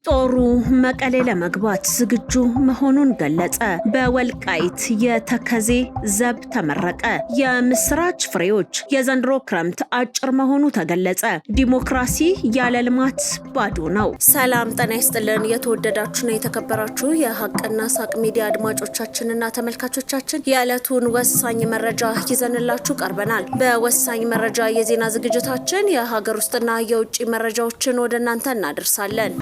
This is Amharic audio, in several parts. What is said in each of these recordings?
ጦሩ መቀሌ ለመግባት ዝግጁ መሆኑን ገለጸ። በወልቃይት የተከዜ ዘብ ተመረቀ። የምስራች ፍሬዎች የዘንድሮ ክረምት አጭር መሆኑ ተገለጸ። ዲሞክራሲ ያለ ልማት ባዶ ነው። ሰላም ጤና ይስጥልን። የተወደዳችሁና የተከበራችሁ የሀቅና ሳቅ ሚዲያ አድማጮቻችንና ተመልካቾቻችን የዕለቱን ወሳኝ መረጃ ይዘንላችሁ ቀርበናል። በወሳኝ መረጃ የዜና ዝግጅታችን የሀገር ውስጥና የውጭ መረጃዎችን ወደ እናንተ እናደርሳለን።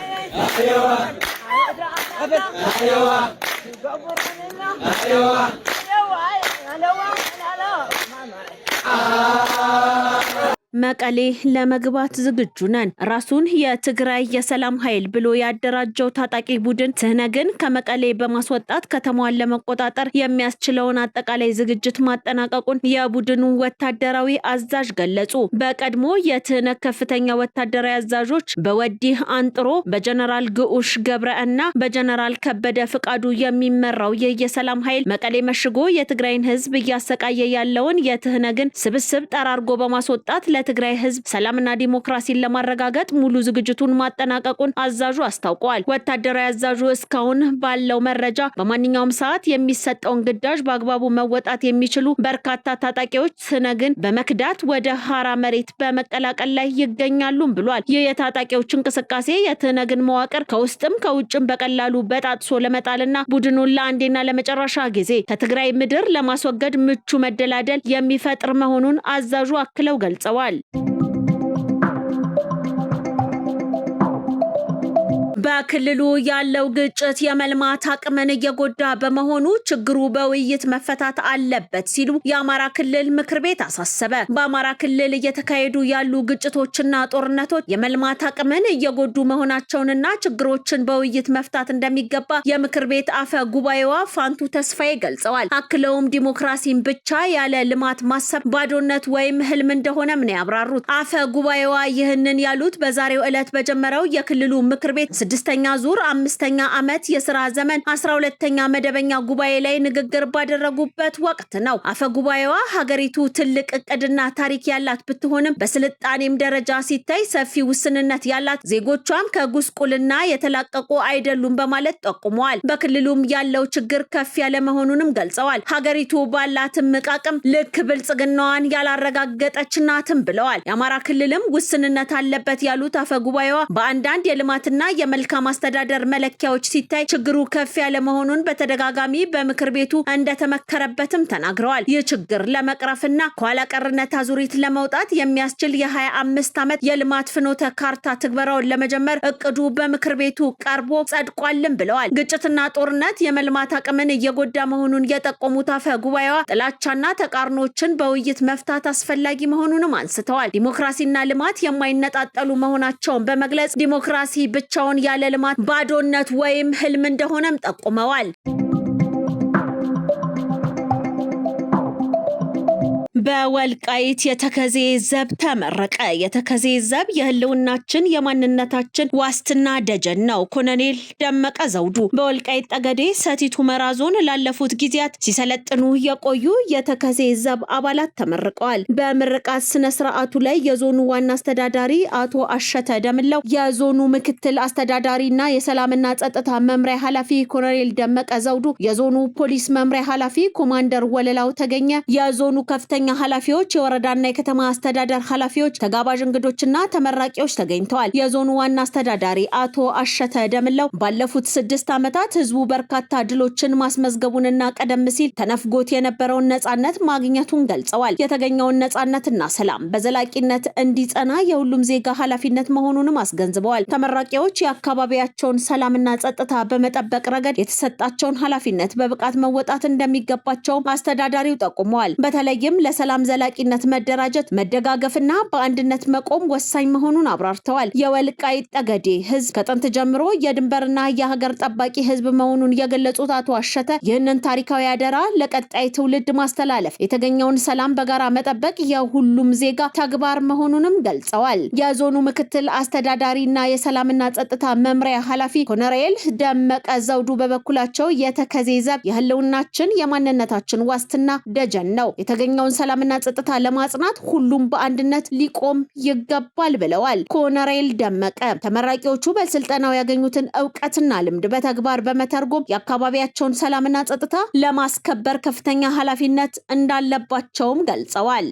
መቀሌ ለመግባት ዝግጁ ነን። ራሱን የትግራይ የሰላም ኃይል ብሎ ያደራጀው ታጣቂ ቡድን ትህነግን ከመቀሌ በማስወጣት ከተማዋን ለመቆጣጠር የሚያስችለውን አጠቃላይ ዝግጅት ማጠናቀቁን የቡድኑ ወታደራዊ አዛዥ ገለጹ። በቀድሞ የትህነግ ከፍተኛ ወታደራዊ አዛዦች በወዲህ አንጥሮ፣ በጀነራል ግዑሽ ገብረ እና በጀነራል ከበደ ፍቃዱ የሚመራው የሰላም ኃይል መቀሌ መሽጎ የትግራይን ህዝብ እያሰቃየ ያለውን የትህነግን ስብስብ ጠራርጎ በማስወጣት ለትግራይ ህዝብ ሰላምና ዲሞክራሲን ለማረጋገጥ ሙሉ ዝግጅቱን ማጠናቀቁን አዛዡ አስታውቀዋል። ወታደራዊ አዛዡ እስካሁን ባለው መረጃ በማንኛውም ሰዓት የሚሰጠውን ግዳጅ በአግባቡ መወጣት የሚችሉ በርካታ ታጣቂዎች ትህነግን በመክዳት ወደ ሐራ መሬት በመቀላቀል ላይ ይገኛሉም ብሏል። ይህ የታጣቂዎች እንቅስቃሴ የትህነግን መዋቅር ከውስጥም ከውጭም በቀላሉ በጣጥሶ ለመጣልና ቡድኑን ለአንዴና ለመጨረሻ ጊዜ ከትግራይ ምድር ለማስወገድ ምቹ መደላደል የሚፈጥር መሆኑን አዛዡ አክለው ገልጸዋል። በክልሉ ያለው ግጭት የመልማት አቅምን እየጎዳ በመሆኑ ችግሩ በውይይት መፈታት አለበት ሲሉ የአማራ ክልል ምክር ቤት አሳሰበ። በአማራ ክልል እየተካሄዱ ያሉ ግጭቶችና ጦርነቶች የመልማት አቅምን እየጎዱ መሆናቸውንና ችግሮችን በውይይት መፍታት እንደሚገባ የምክር ቤት አፈ ጉባኤዋ ፋንቱ ተስፋዬ ገልጸዋል። አክለውም ዲሞክራሲን ብቻ ያለ ልማት ማሰብ ባዶነት ወይም ህልም እንደሆነም ነው ያብራሩት። አፈ ጉባኤዋ ይህንን ያሉት በዛሬው ዕለት በጀመረው የክልሉ ምክር ቤት ስድስተኛ ዙር 5ኛ ዓመት የሥራ ዘመን 12ኛ መደበኛ ጉባኤ ላይ ንግግር ባደረጉበት ወቅት ነው። አፈ ጉባኤዋ ሀገሪቱ ትልቅ እቅድና ታሪክ ያላት ብትሆንም በስልጣኔም ደረጃ ሲታይ ሰፊ ውስንነት ያላት፣ ዜጎቿም ከጉስቁልና የተላቀቁ አይደሉም በማለት ጠቁመዋል። በክልሉም ያለው ችግር ከፍ ያለ መሆኑንም ገልጸዋል። ሀገሪቱ ባላትም አቅም ልክ ብልጽግናዋን ያላረጋገጠች ናትም ብለዋል። የአማራ ክልልም ውስንነት አለበት ያሉት አፈ ጉባኤዋ በአንዳንድ የልማትና መልካም አስተዳደር መለኪያዎች ሲታይ ችግሩ ከፍ ያለ መሆኑን በተደጋጋሚ በምክር ቤቱ እንደተመከረበትም ተናግረዋል። ይህ ችግር ለመቅረፍና ከኋላ ቀርነት አዙሪት ለመውጣት የሚያስችል የ25 ዓመት የልማት ፍኖተ ካርታ ትግበራውን ለመጀመር እቅዱ በምክር ቤቱ ቀርቦ ጸድቋልም ብለዋል። ግጭትና ጦርነት የመልማት አቅምን እየጎዳ መሆኑን የጠቆሙት አፈ ጉባኤዋ ጥላቻና ተቃርኖችን በውይይት መፍታት አስፈላጊ መሆኑንም አንስተዋል። ዲሞክራሲና ልማት የማይነጣጠሉ መሆናቸውን በመግለጽ ዲሞክራሲ ብቻውን ያለ ልማት ባዶነት ወይም ህልም እንደሆነም ጠቁመዋል። በወልቃይት የተከዜ ዘብ ተመረቀ። የተከዜ ዘብ የህልውናችን የማንነታችን ዋስትና ደጀን ነው። ኮሎኔል ደመቀ ዘውዱ በወልቃይት ጠገዴ ሰቲት ሁመራ ዞን ላለፉት ጊዜያት ሲሰለጥኑ የቆዩ የተከዜ ዘብ አባላት ተመርቀዋል። በምርቃት ስነ ስርዓቱ ላይ የዞኑ ዋና አስተዳዳሪ አቶ አሸተ ደምለው፣ የዞኑ ምክትል አስተዳዳሪና የሰላምና ጸጥታ መምሪያ ኃላፊ ኮሎኔል ደመቀ ዘውዱ፣ የዞኑ ፖሊስ መምሪያ ኃላፊ ኮማንደር ወለላው ተገኘ፣ የዞኑ ከፍተኛ ኃላፊዎች፣ የወረዳና የከተማ አስተዳደር ኃላፊዎች፣ ተጋባዥ እንግዶችና ተመራቂዎች ተገኝተዋል። የዞኑ ዋና አስተዳዳሪ አቶ አሸተ ደምለው ባለፉት 6 ዓመታት ህዝቡ በርካታ ድሎችን ማስመዝገቡንና ቀደም ሲል ተነፍጎት የነበረውን ነጻነት ማግኘቱን ገልጸዋል። የተገኘውን ነጻነትና ሰላም በዘላቂነት እንዲጸና የሁሉም ዜጋ ኃላፊነት መሆኑንም አስገንዝበዋል። ተመራቂዎች የአካባቢያቸውን ሰላምና ጸጥታ በመጠበቅ ረገድ የተሰጣቸውን ኃላፊነት በብቃት መወጣት እንደሚገባቸው አስተዳዳሪው ጠቁመዋል። በተለይም ለሰላም ዘላቂነት መደራጀት፣ መደጋገፍና በአንድነት መቆም ወሳኝ መሆኑን አብራርተዋል። የወልቃይት ጠገዴ ህዝብ ከጥንት ጀምሮ የድንበርና የሀገር ጠባቂ ህዝብ መሆኑን የገለጹት አቶ አሸተ ይህንን ታሪካዊ አደራ ለቀጣይ ትውልድ ማስተላለፍ፣ የተገኘውን ሰላም በጋራ መጠበቅ የሁሉም ዜጋ ተግባር መሆኑንም ገልጸዋል። የዞኑ ምክትል አስተዳዳሪና የሰላምና ጸጥታ መምሪያ ኃላፊ ኮሎኔል ደመቀ ዘውዱ በበኩላቸው የተከዜ ዘብ የህልውናችን የማንነታችን ዋስትና ደጀን ነው፣ የተገኘውን ሰላም ሰላምና ጸጥታ ለማጽናት ሁሉም በአንድነት ሊቆም ይገባል ብለዋል ኮሎኔል ደመቀ። ተመራቂዎቹ በስልጠናው ያገኙትን ዕውቀትና ልምድ በተግባር በመተርጎም የአካባቢያቸውን ሰላምና ጸጥታ ለማስከበር ከፍተኛ ኃላፊነት እንዳለባቸውም ገልጸዋል።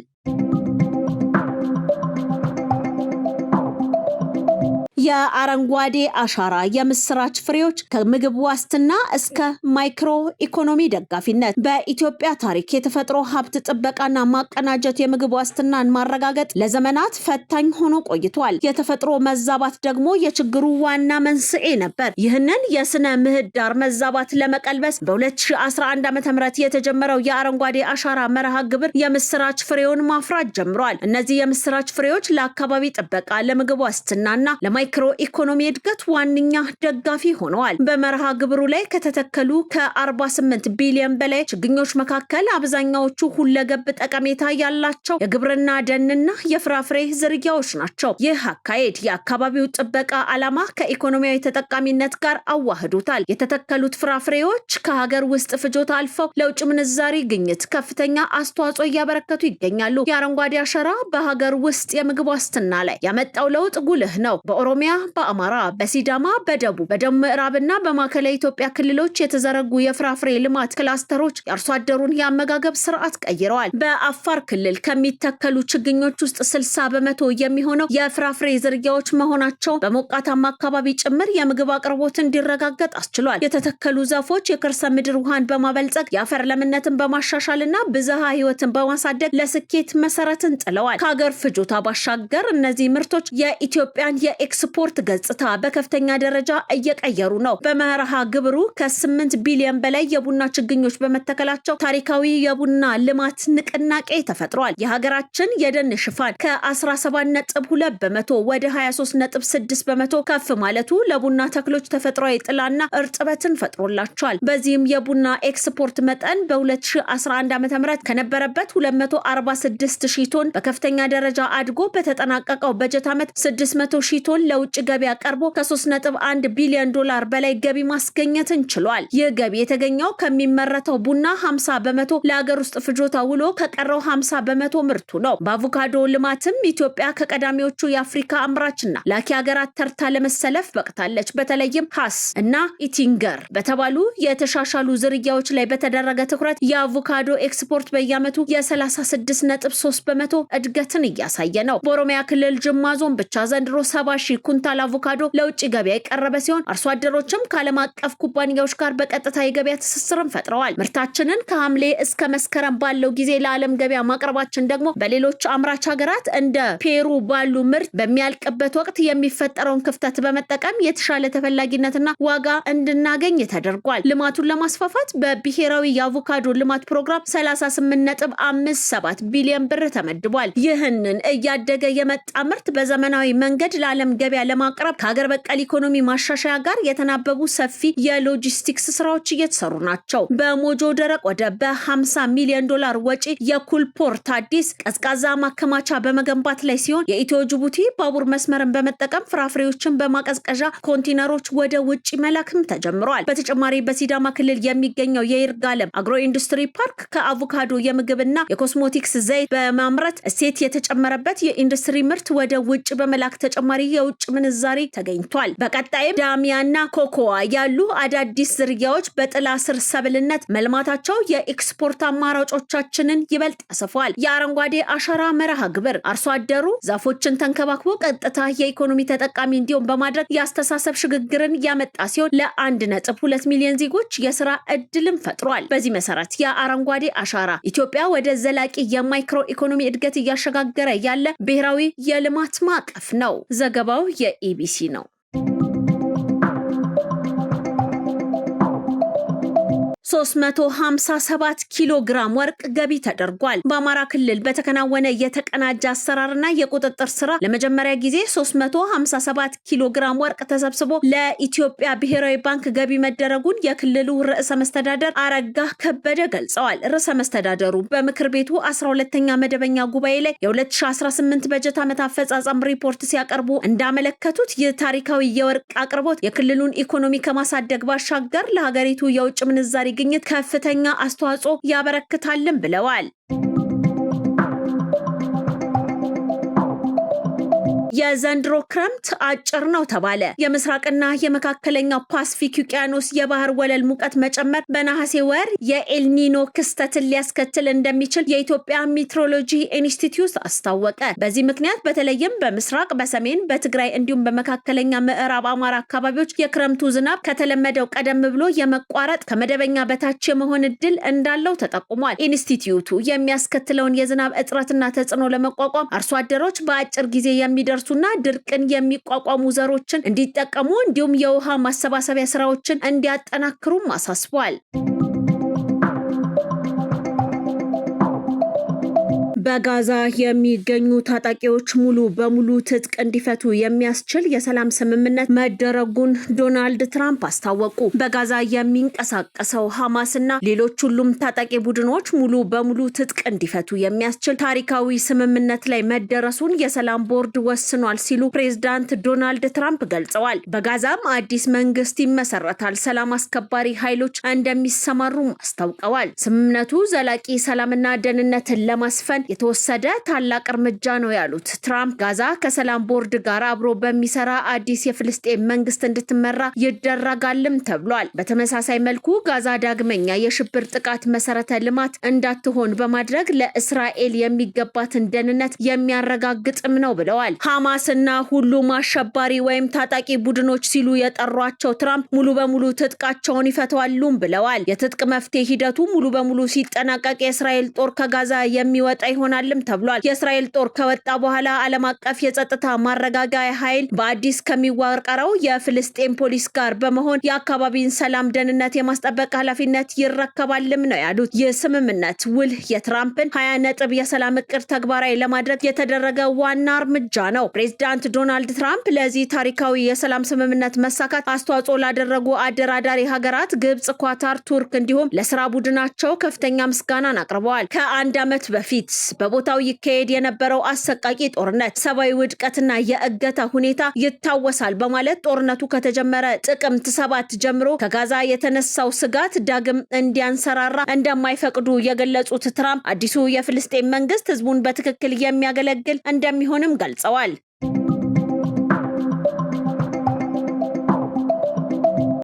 የአረንጓዴ አሻራ የምስራች ፍሬዎች ከምግብ ዋስትና እስከ ማይክሮ ኢኮኖሚ ደጋፊነት በኢትዮጵያ ታሪክ የተፈጥሮ ሀብት ጥበቃና ማቀናጀት የምግብ ዋስትናን ማረጋገጥ ለዘመናት ፈታኝ ሆኖ ቆይቷል። የተፈጥሮ መዛባት ደግሞ የችግሩ ዋና መንስኤ ነበር። ይህንን የስነ ምህዳር መዛባት ለመቀልበስ በ2011 ዓ.ም የተጀመረው የአረንጓዴ አሻራ መርሃ ግብር የምስራች ፍሬውን ማፍራት ጀምሯል። እነዚህ የምስራች ፍሬዎች ለአካባቢ ጥበቃ፣ ለምግብ ዋስትናና ለማይክሮ ኢኮኖሚ እድገት ዋነኛ ደጋፊ ሆነዋል። በመርሃ ግብሩ ላይ ከተተከሉ ከ48 ቢሊዮን በላይ ችግኞች መካከል አብዛኛዎቹ ሁለገብ ጠቀሜታ ያላቸው የግብርና ደንና የፍራፍሬ ዝርያዎች ናቸው። ይህ አካሄድ የአካባቢው ጥበቃ ዓላማ ከኢኮኖሚያዊ ተጠቃሚነት ጋር አዋህዶታል። የተተከሉት ፍራፍሬዎች ከሀገር ውስጥ ፍጆታ አልፈው ለውጭ ምንዛሪ ግኝት ከፍተኛ አስተዋጽኦ እያበረከቱ ይገኛሉ። የአረንጓዴ አሻራ በሀገር ውስጥ የምግብ ዋስትና ላይ ያመጣው ለውጥ ጉልህ ነው። በኦሮሚያ፣ በአማራ፣ በሲዳማ፣ በደቡብ ምዕራብና በማዕከላዊ ኢትዮጵያ ክልሎች የተዘረጉ የፍራፍሬ ልማት ክላስተሮች የአርሶ አደሩን የአመጋገብ ስርዓት ቀይረዋል። በአፋር ክልል ከሚተከሉ ችግኞች ውስጥ 60% የሚሆነው የፍራፍሬ ዝርያዎች መሆናቸው በሞቃታማ አካባቢ ጭምር የምግብ አቅርቦት እንዲረጋገጥ አስችሏል። የተተከሉ ዛፎች የከርሰ ምድር ውሃን በማበልጸግ የአፈር ለምነትን በማሻሻልና ብዝሃ ህይወትን በማሳደግ ለስኬት መሰረትን ጥለዋል። ከሀገር ፍጆታ ባሻገር እነዚህ ምርቶች የኢትዮጵያን የኤክስፖርት ገጽታ በከፍተኛ ደረጃ እየቀየሩ ነው። በመርሃ ግብሩ ከ8 ቢሊዮን በላይ የቡና ችግኞች በመተከላቸው ታሪካዊ የቡና ልማት ንቅናቄ ተፈጥሯል። የሀገራችን የደን ሽፋን ከ17.2 በመቶ ወደ 23.6 በመቶ ከፍ ማለቱ ለቡና ተክሎች ተፈጥሯዊ ጥላና እርጥበትን ፈጥሮላቸዋል። በዚህም የቡና ኤክስፖርት መጠን በ2011 ዓ.ም ከነበረበት 246 ሺህ ቶን በከፍተኛ ደረጃ አድጎ በተጠናቀቀው በጀት ዓመት 600 ሺህ ቶን ለውጭ ገበያ ቀርቦ ከ3.1 ቢሊዮን ዶላር በላይ ገቢ ማስገኘትን ችሏል። ይህ ገቢ የተገኘው ከሚመረተው ቡና 50 በመቶ ለሀገር ውስጥ ፍጆታ ውሎ ከቀረው 50 በመቶ ምርቱ ነው። በአቮካዶ ልማትም ኢትዮጵያ ከቀዳሚዎቹ የአፍሪካ አምራችና ላኪ ሀገራት ተርታ ለመሰለፍ በቅታለች። በተለይም ሃስ እና ኢቲንገር በተባሉ የተሻሻሉ ዝርያዎች ላይ በተደረገ ትኩረት የአቮካዶ ኤክስፖርት በየዓመቱ የ36.3 በመቶ እድገትን እያሳየ ነው። በኦሮሚያ ክልል ጅማ ዞን ብቻ ዘንድሮ 70 ሺህ ኩንታል አቮካዶ ለውጭ ገበያ የቀረበ ሲሆን አርሶ አደሮችም ከዓለም አቀፍ ኩባንያዎች ጋር በቀጥታ የገበያ ትስስርን ፈጥረዋል። ምርታችንን ከሐምሌ እስከ መስከረም ባለው ጊዜ ለዓለም ገበያ ማቅረባችን ደግሞ በሌሎች አምራች ሀገራት እንደ ፔሩ ባሉ ምርት በሚያልቅበት ወቅት የሚፈጠረውን ክፍተት በመጠቀም የተሻለ ተፈላጊነትና ዋጋ እንድናገኝ ተደርጓል። ልማቱን ለማስፋፋት በብሔራዊ የአቮካዶ ልማት ፕሮግራም 38.57 ቢሊዮን ብር ተመድቧል። ይህንን እያደገ የመጣ ምርት በዘመናዊ መንገድ ለዓለም ገበያ ለማቅረብ ከሀገር በቀል ኢኮኖሚ ማሻሻያ ጋር የተናበቡ ሰፊ የሎጂስቲክስ ስራዎች እየተሰሩ ናቸው። በሞጆ ደረቅ ወደብ በ50 ሚሊዮን ዶላር ወጪ የኩል ፖርት አዲስ ቀዝቃዛ ማከማቻ በመገንባት ላይ ሲሆን የኢትዮ ጅቡቲ ባቡር መስመርን በመጠቀም ፍራፍሬዎችን በማቀዝቀዣ ኮንቴነሮች ወደ ውጭ መላክም ተጀምሯል። በተጨማሪ በሲዳማ ክልል የሚገኘው የይርጋለም አግሮ ኢንዱስትሪ ፓርክ ከአቮካዶ የምግብና የኮስሞቲክስ ዘይት በማምረት እሴት የተጨመረበት የኢንዱስትሪ ምርት ወደ ውጭ በመላክ ተጨማሪ የውጭ ምንዛሪ ተገኝቷል። በቀጣይም ዳሚያና ኮኮዋ ያሉ አዳዲስ ዝርያዎች በጥላ ስር ሰብልነት መልማታቸው የኤክስፖርት አማራጮቻችንን ይበልጥ ያሰፋል። የአረንጓዴ አሻራ መርሃ ግብር አርሶ አደሩ ዛፎችን ተንከባክቦ ቀጥታ የኢኮኖሚ ተጠቃሚ እንዲሆን በማድረግ የአስተሳሰብ ሽግግርን ያመጣ ሲሆን ለ1.2 ሚሊዮን ዜጎች የስራ እድልም ፈጥሯል። በዚህ መሰረት የአረንጓዴ አሻራ ኢትዮጵያ ወደ ዘላቂ የማይክሮ ኢኮኖሚ እድገት እያሸጋገረ ያለ ብሔራዊ የልማት ማዕቀፍ ነው። ዘገባው የኢቢሲ ነው። 357 ኪሎ ግራም ወርቅ ገቢ ተደርጓል። በአማራ ክልል በተከናወነ የተቀናጀ አሰራርና የቁጥጥር ስራ ለመጀመሪያ ጊዜ 357 ኪሎ ግራም ወርቅ ተሰብስቦ ለኢትዮጵያ ብሔራዊ ባንክ ገቢ መደረጉን የክልሉ ርዕሰ መስተዳደር አረጋ ከበደ ገልጸዋል። ርዕሰ መስተዳደሩ በምክር ቤቱ 12ኛ መደበኛ ጉባኤ ላይ የ2018 በጀት ዓመት አፈጻጸም ሪፖርት ሲያቀርቡ እንዳመለከቱት ይህ ታሪካዊ የወርቅ አቅርቦት የክልሉን ኢኮኖሚ ከማሳደግ ባሻገር ለሀገሪቱ የውጭ ምንዛሪ ግኝት ከፍተኛ አስተዋጽኦ ያበረክታልን ብለዋል። የዘንድሮ ክረምት አጭር ነው ተባለ። የምስራቅና የመካከለኛው ፓሲፊክ ውቅያኖስ የባህር ወለል ሙቀት መጨመር በነሐሴ ወር የኤልኒኖ ክስተትን ሊያስከትል እንደሚችል የኢትዮጵያ ሜትሮሎጂ ኢንስቲትዩት አስታወቀ። በዚህ ምክንያት በተለይም በምስራቅ፣ በሰሜን፣ በትግራይ እንዲሁም በመካከለኛ ምዕራብ አማራ አካባቢዎች የክረምቱ ዝናብ ከተለመደው ቀደም ብሎ የመቋረጥ ከመደበኛ በታች የመሆን እድል እንዳለው ተጠቁሟል። ኢንስቲትዩቱ የሚያስከትለውን የዝናብ እጥረትና ተጽዕኖ ለመቋቋም አርሶ አደሮች በአጭር ጊዜ የሚደርሱና ድርቅን የሚቋቋሙ ዘሮችን እንዲጠቀሙ እንዲሁም የውሃ ማሰባሰቢያ ስራዎችን እንዲያጠናክሩም አሳስቧል። በጋዛ የሚገኙ ታጣቂዎች ሙሉ በሙሉ ትጥቅ እንዲፈቱ የሚያስችል የሰላም ስምምነት መደረጉን ዶናልድ ትራምፕ አስታወቁ። በጋዛ የሚንቀሳቀሰው ሐማስና ሌሎች ሁሉም ታጣቂ ቡድኖች ሙሉ በሙሉ ትጥቅ እንዲፈቱ የሚያስችል ታሪካዊ ስምምነት ላይ መደረሱን የሰላም ቦርድ ወስኗል ሲሉ ፕሬዝዳንት ዶናልድ ትራምፕ ገልጸዋል። በጋዛም አዲስ መንግስት ይመሰረታል፣ ሰላም አስከባሪ ኃይሎች እንደሚሰማሩም አስታውቀዋል። ስምምነቱ ዘላቂ ሰላምና ደህንነትን ለማስፈን የተወሰደ ታላቅ እርምጃ ነው ያሉት ትራምፕ ጋዛ ከሰላም ቦርድ ጋር አብሮ በሚሰራ አዲስ የፍልስጤም መንግስት እንድትመራ ይደረጋልም ተብሏል። በተመሳሳይ መልኩ ጋዛ ዳግመኛ የሽብር ጥቃት መሰረተ ልማት እንዳትሆን በማድረግ ለእስራኤል የሚገባትን ደህንነት የሚያረጋግጥም ነው ብለዋል። ሐማስና ሁሉም አሸባሪ ወይም ታጣቂ ቡድኖች ሲሉ የጠሯቸው ትራምፕ ሙሉ በሙሉ ትጥቃቸውን ይፈታሉም ብለዋል። የትጥቅ መፍትሄ ሂደቱ ሙሉ በሙሉ ሲጠናቀቅ የእስራኤል ጦር ከጋዛ የሚወጣ ይሆናልም ተብሏል። የእስራኤል ጦር ከወጣ በኋላ ዓለም አቀፍ የጸጥታ ማረጋጋያ ኃይል በአዲስ ከሚዋቀረው የፍልስጤም ፖሊስ ጋር በመሆን የአካባቢን ሰላም ደህንነት የማስጠበቅ ኃላፊነት ይረከባልም ነው ያሉት። ይህ ስምምነት ውል የትራምፕን 20 ነጥብ የሰላም እቅድ ተግባራዊ ለማድረግ የተደረገ ዋና እርምጃ ነው። ፕሬዝዳንት ዶናልድ ትራምፕ ለዚህ ታሪካዊ የሰላም ስምምነት መሳካት አስተዋጽኦ ላደረጉ አደራዳሪ ሀገራት ግብጽ፣ ኳታር፣ ቱርክ እንዲሁም ለስራ ቡድናቸው ከፍተኛ ምስጋናን አቅርበዋል። ከአንድ ዓመት በፊት በቦታው ይካሄድ የነበረው አሰቃቂ ጦርነት፣ ሰብአዊ ውድቀትና የእገታ ሁኔታ ይታወሳል በማለት ጦርነቱ ከተጀመረ ጥቅምት 7 ጀምሮ ከጋዛ የተነሳው ስጋት ዳግም እንዲያንሰራራ እንደማይፈቅዱ የገለጹት ትራምፕ አዲሱ የፍልስጤም መንግስት ህዝቡን በትክክል የሚያገለግል እንደሚሆንም ገልጸዋል።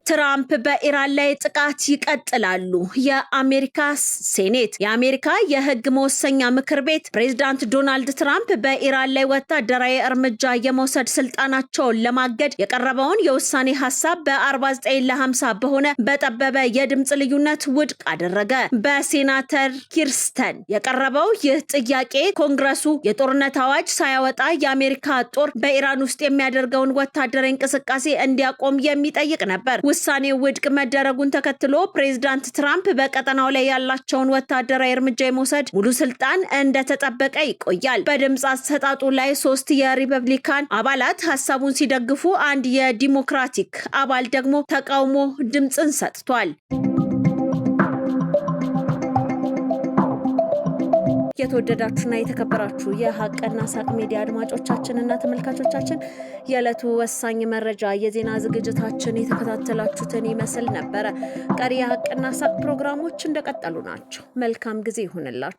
ትራምፕ በኢራን ላይ ጥቃት ይቀጥላሉ። የአሜሪካ ሴኔት የአሜሪካ የህግ መወሰኛ ምክር ቤት ፕሬዝዳንት ዶናልድ ትራምፕ በኢራን ላይ ወታደራዊ እርምጃ የመውሰድ ስልጣናቸውን ለማገድ የቀረበውን የውሳኔ ሐሳብ በ49 ለ50 በሆነ በጠበበ የድምጽ ልዩነት ውድቅ አደረገ። በሴናተር ኪርስተን የቀረበው ይህ ጥያቄ ኮንግረሱ የጦርነት አዋጅ ሳያወጣ የአሜሪካ ጦር በኢራን ውስጥ የሚያደርገውን ወታደራዊ እንቅስቃሴ እንዲያቆም የሚጠይቅ ነበር። ውሳኔው ውድቅ መደረጉን ተከትሎ ፕሬዝዳንት ትራምፕ በቀጠናው ላይ ያላቸውን ወታደራዊ እርምጃ የመውሰድ ሙሉ ስልጣን እንደተጠበቀ ይቆያል። በድምጽ አሰጣጡ ላይ 3 የሪፐብሊካን አባላት ሐሳቡን ሲደግፉ፣ አንድ የዲሞክራቲክ አባል ደግሞ ተቃውሞ ድምጽን ሰጥቷል። የተወደዳችሁና የተከበራችሁ የሀቅና ሳቅ ሚዲያ አድማጮቻችንና ተመልካቾቻችን የዕለቱ ወሳኝ መረጃ የዜና ዝግጅታችን የተከታተላችሁትን ይመስል ነበረ። ቀሪ የሀቅና ሳቅ ፕሮግራሞች እንደቀጠሉ ናቸው። መልካም ጊዜ ይሁንላችሁ።